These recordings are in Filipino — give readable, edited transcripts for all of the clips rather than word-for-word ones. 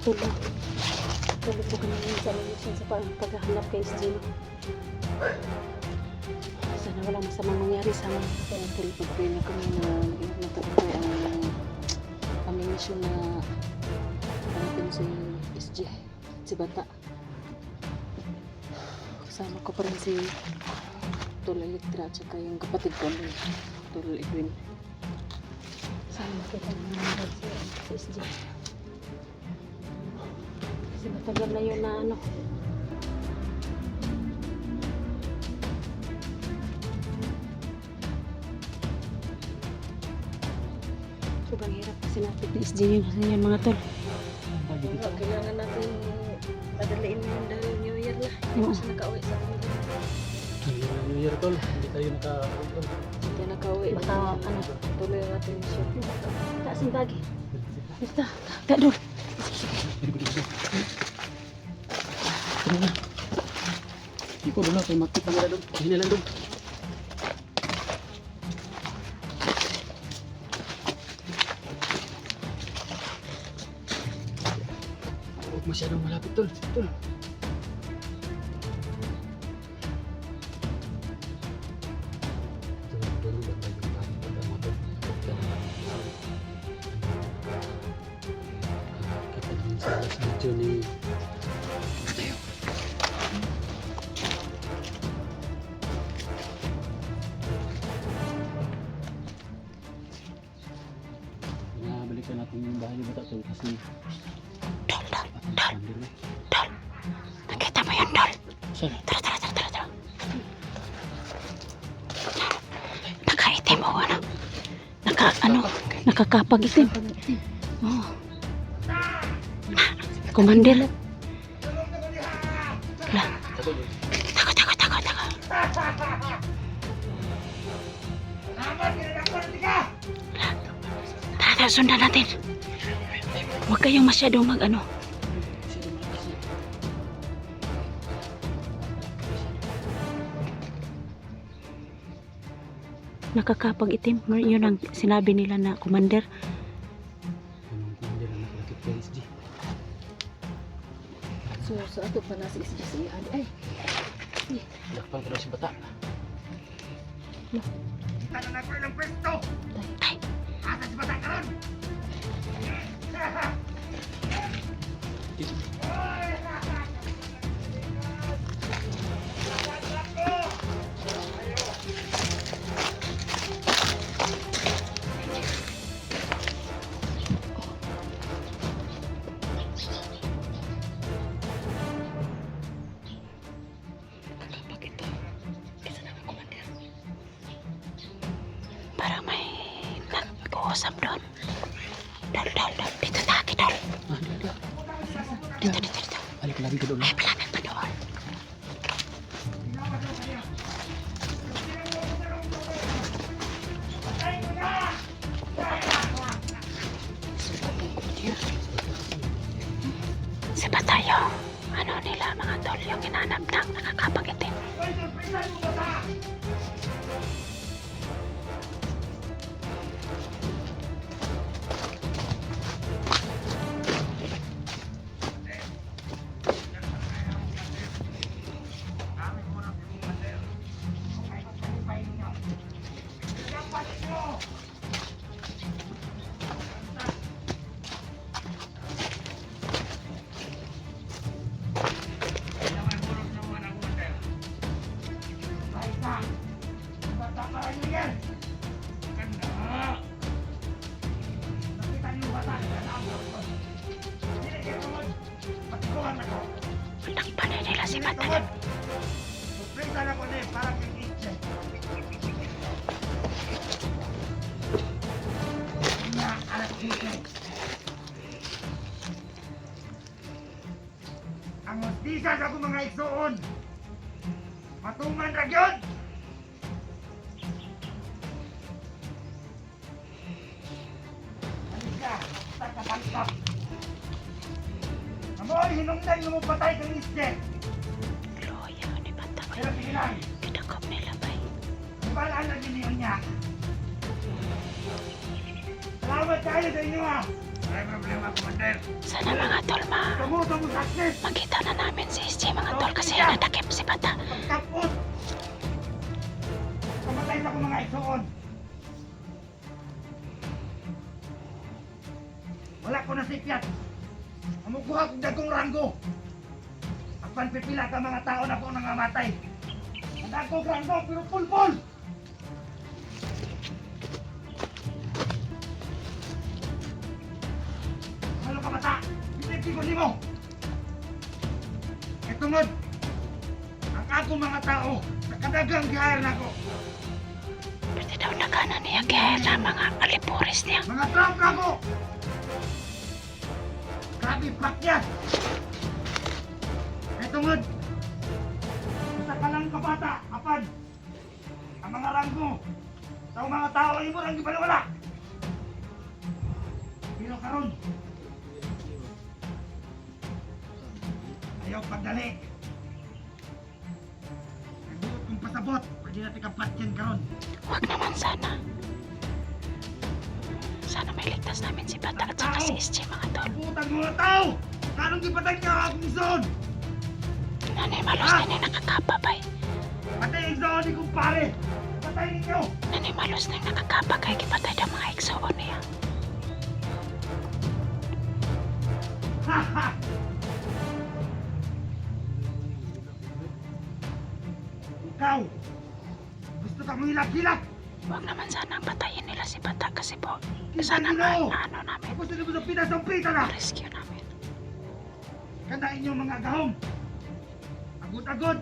Tulog. Tulog po kami sa lulusyon sa paghahanap kay SG. Sana walang masamang mangyari sa amin. Tulog pag-pray na kami na natutuloy ang aming mission na hanapin si SG, si Bata. Kasama ko pa rin si Tol Electra at saka yung kapatid ko ni Tol Edwin. Sana makita naman si SG. Kasi matagal na yun na ano. Sobrang hirap kasi natin ni SG yun kasi yun mga tol. Kailangan natin padaliin mo dahil New Year na. Hindi ko siya nakauwi sa amin. New Year tol, hindi tayo nakauwi. Hindi nakauwi. Baka ano, tuloy natin yung show. Taas yung bagi. Basta, dadol. Ano na? Hindi ko doon na, kay makita nila doon. Hindi na lang doon. Huwag masyadong malapit tol. Tol. Video ni balikan natin yung bahay ni Bata tol kasi Dol. Nakita mo yun, Dol? saan? Tara. Nakaitim o ano? Nakakapag itim. Oh. Commander. Takot. Tara, sundan natin. Huwag kayong masyadong mag-ano. Nakakapag-itim. Yun ang sinabi nila na commander. Commander ang nakalakit kay SG. So ato pa na si SG sa iyan. Ay. Lakpan ko na si Bata. Tangan ako ng pwesto! Ay. Asa si Bata karon? Parang may nag-uusap doon. Dol. Dito taki, Dol. Dito. Balik lagi ka doon. Ay, palapit pa doon. Si Batayo. Ano nila mga Tol yung hinanap ng nakakapag-itim. Takpan nila si Batayo. Pagprinta na ko na para kay Kitchen. Anak Kitchen. Ang hostisa sa akong mga igsoon. Matuman ra gyud. Halika, takapalpak. Amoy, hinungdan mo patay kang isde. Loya ni Batayo. Pero sige lang, Kidakop nila ba? ibalaan na din niya. Salamat tayo sa inyo ha. May problema, Commander. Sana mga tol Tamo sakit. makita na namin si SJ mga tol kasi nadakip si Bata. Pagkapot. Kamatay sa ko mga igsoon. Wala ko nasikyan. Amukuha kong dagong ranggo. Apan pipila ka mga tao na po nangamatay. Ang dagong ranggo pero pulpul. Ano ka bata? Pinagtigol mo. Itungod. Ang ako mga tao, nakadagang gihayar na ko. Pwede daw nagana niya kaya na mga alipuris niya. Mga trump na ko. Grabe pakya. Itungod. Sa kalang kabata, apan. Ang mga ranggo. Sa mga tao, imo lang gipalawala. Pero karon. Ayaw pagdali. Nagbuot kong pasabot. Pwede natin kapatyan karon. Huwag naman sana. Sana may ligtas namin si Bata at saka si SJ mga tol. Putang mga tao! Kanong gipatay ka akong ison? Nanay Malos na niya nakakapabay. Patay ang ison ni kumpare! Patay ninyo! Nanay Malos na nakakapa kay kipatay ng mga igsoon niya. Ha ha! Ikaw! Gusto ka mong hilak-hilak! Huwag naman sanang patayin nila si Bata kasi po Kita sana nyo! na ano namin, Gusto nyo sa pinasambita na! rescue namin. Kanda inyo mga gahom! Agod-agod!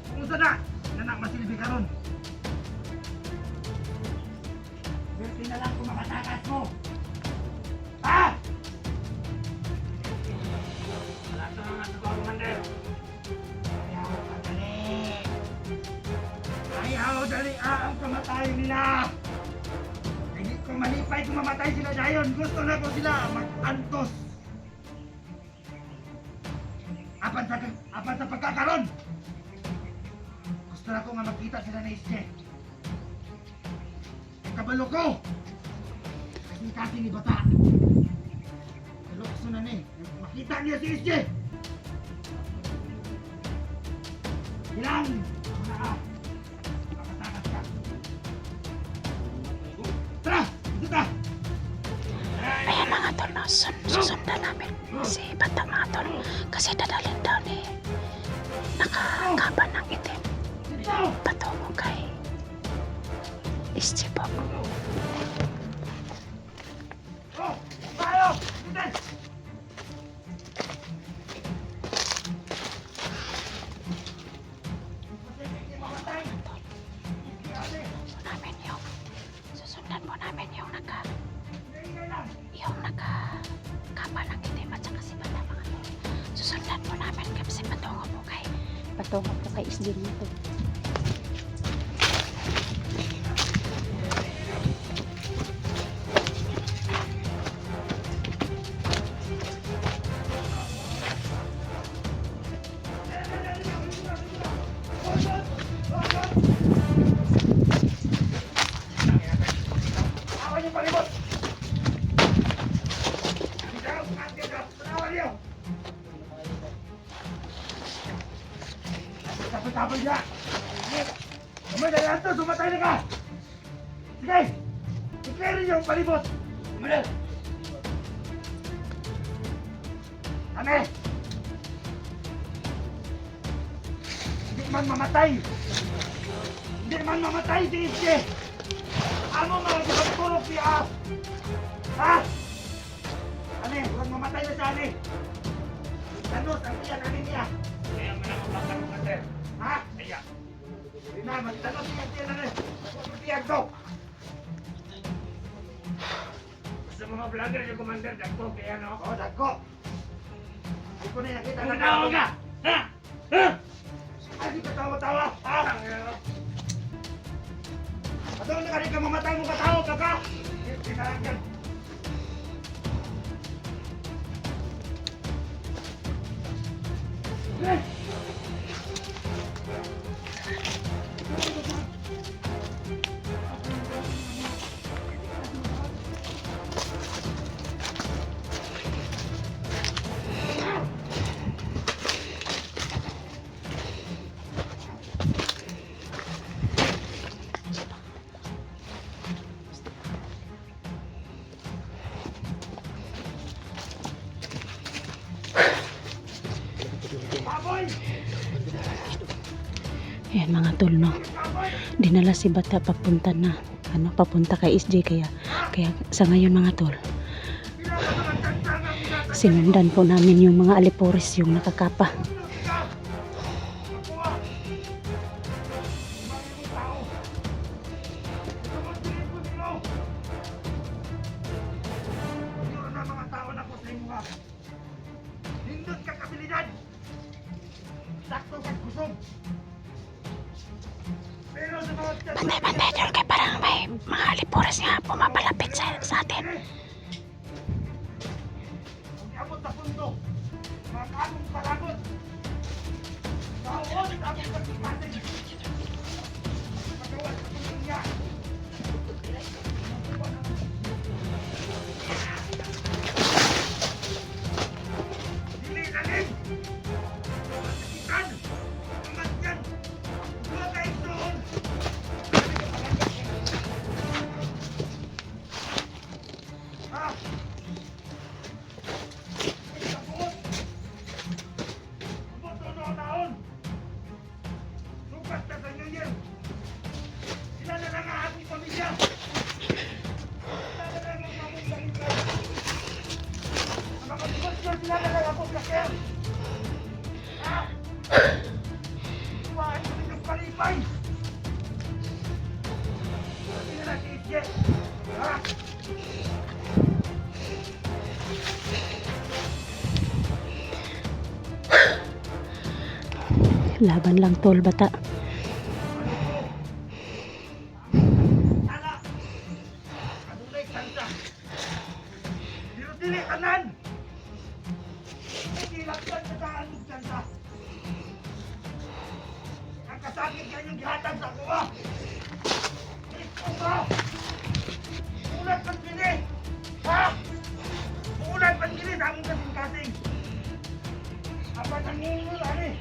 Kung sa na! Nanak masilbi karon. Swerte na lang kung makatakas mo! Ha! Wala sa mga tugaw, Commander! Ayaw, dali! Ayaw, dali! Ang kamatayin nila! Hindi ko malipay kung mamatay sila dayon. Gusto na ko sila mag-antos. Apan sa pagkakaroon. Gusto na ko nga makita sila na SJ. Ang kabalo ko. Kasi ni Bata. Kalokso na ni. Makita niya si SJ. Ilang. Makatakas ka. Tara! Dito ta! Ayan mga tol, no, susundan namin si Bata mga tol kasi dadalhin daw ni nakakaba ng itim Dito! patungo kay SJ po. Oh! Tayo! Dito! Mamatay! Susundan po namin yung Ingay lang! nakakaba ng itim at saka si Bata mga tol. Susundan po namin kasi patungo po kay Patungo po kay SJ nito. Awan yung palibot! Ikaw! Panawan niyo! Tapos niya! Kamay na yan to! Sumatay na ka! Sige! I-clear niyo yung palibot! Kamay! Kami! Hindi man mamatay! Hindi man mamatay si Itche! Amo mga kapagpulok siya! Ha? Ane, huwag mamatay na siya, ane! Ganot, ang tiyan, ane niya! Kaya mo na mamatay mo, ane! Ha? Kaya! Hindi na, magtanong siya, tiyan, ane! Huwag mo tiyan to! Sa mga vlogger yung commander, dagko, kaya no? Oo, dagko! Hindi ko na nakita na tao ka! Ha? Ha? Ay, di ka tawa-tawa! Ha? Patawag na ka rin ka mamatay mo katao, kaka! Kinalagyan! Ayan mga tol, no. Dinala si Bata papunta na. Papunta kay SJ kaya sa ngayon mga tol. Sinundan po namin yung mga alipores yung nakakapa. Hindot ka kabilidad. Sakto ka kusog. Pero sa mga Bantay-bantay tol, kaya parang may mga alipores nga pumapalapit sa atin. Ang abot na pundo. Mga kanong palagot. Bawon ang abot na pagkasin. Pagkawan sa pamilya. Dili lalim. Masakitan. Mamatyan. Huwag kayo doon. Ha? Abot. Abot doon naon. Sukat na sa New Year. Sila na lang ang ating pamilya. Sila na lang ang aming pamilya. Ang mga negosyo, sila na lang ako placer. Ha? Kumain ko ng palipay. Sila na si Itye. Ha? Laban lang tol, Bata. Tala. Adunay kanta. Dili kanan. Hindi lang yan sa daan ng kanta. Ang kasakit yan yung gihatag sa kuha. Ito ka. Ulat pang gini. Ha? Ulat pang gini sa among kasing-kasing. Apa nangungul, ani?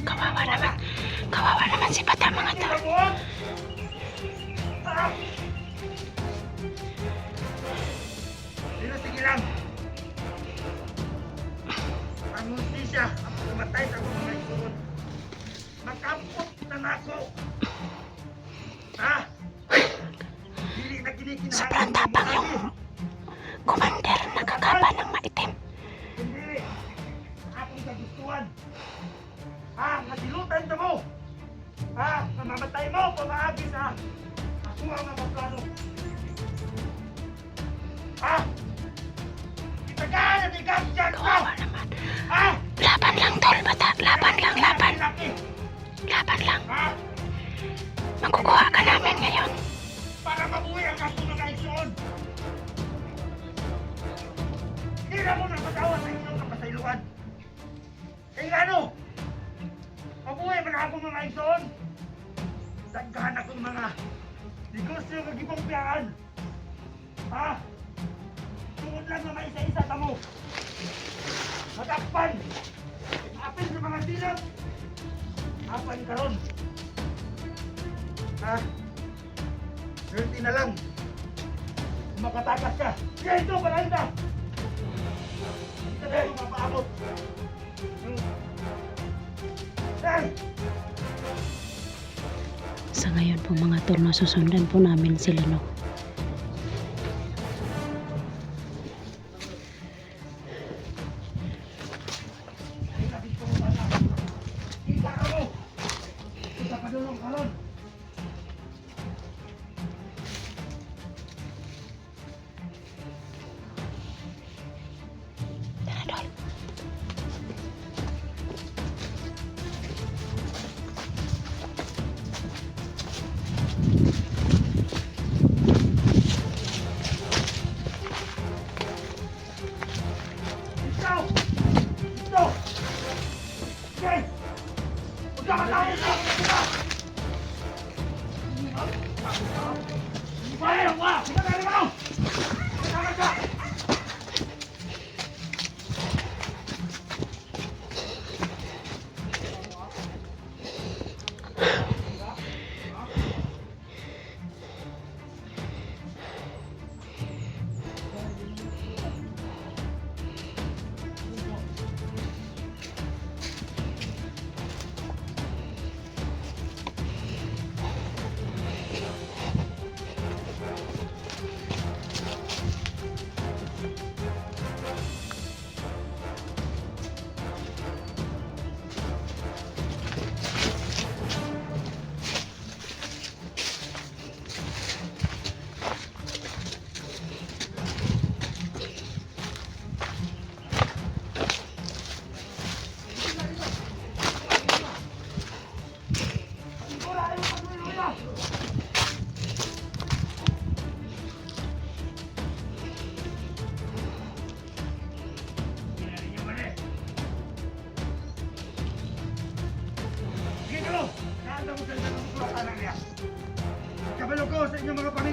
Kawawa naman si Bata mga Hindi tol. na buwan. Ha? Sino sige lang. Ang hustisya ang pumatay sa akong mga isurod. Makampot na nako. Ha? Dili na kinikinahanglan. Sobrang tapang yung commander na kakapa ng maitim. Hindi. Akong kagustuhan. Ha? Nasilutan ka mo. Ha? Mamamatay mo. Pamaagis ha. Ako ang mga plano. Ha? Itagaan at ikasyan ka. Kawawa naman. Ha? Laban lang tol, Bata. Laban lang, laban. Laban lang. Ha? Makukuha ka namin ngayon. Para mabuhay ang aking mga igsoon. Hindi na mo napatawa sa inyong kapasayloan. Eh ano? Mabuhay man akong mga igsoon. Daghan akong mga negosyo ng gipongpiaan. Ha? Tungod lang na may isa-isa tamo. Matakpan. Apil sa mga silap. Apan karon. Ha? Swerte na lang. Makatakas ka. Kaya ito, palahin ka. Hindi ka na mapaabot. Hey! Sa ngayon po mga tol, susundan po namin sila, no. Kita ka mo! Kita pa doon ang kalon! Tara, tol.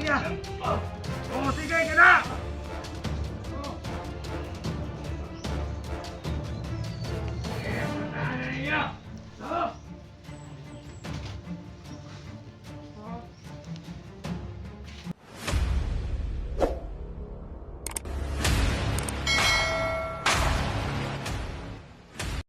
niya. O, sige ka na!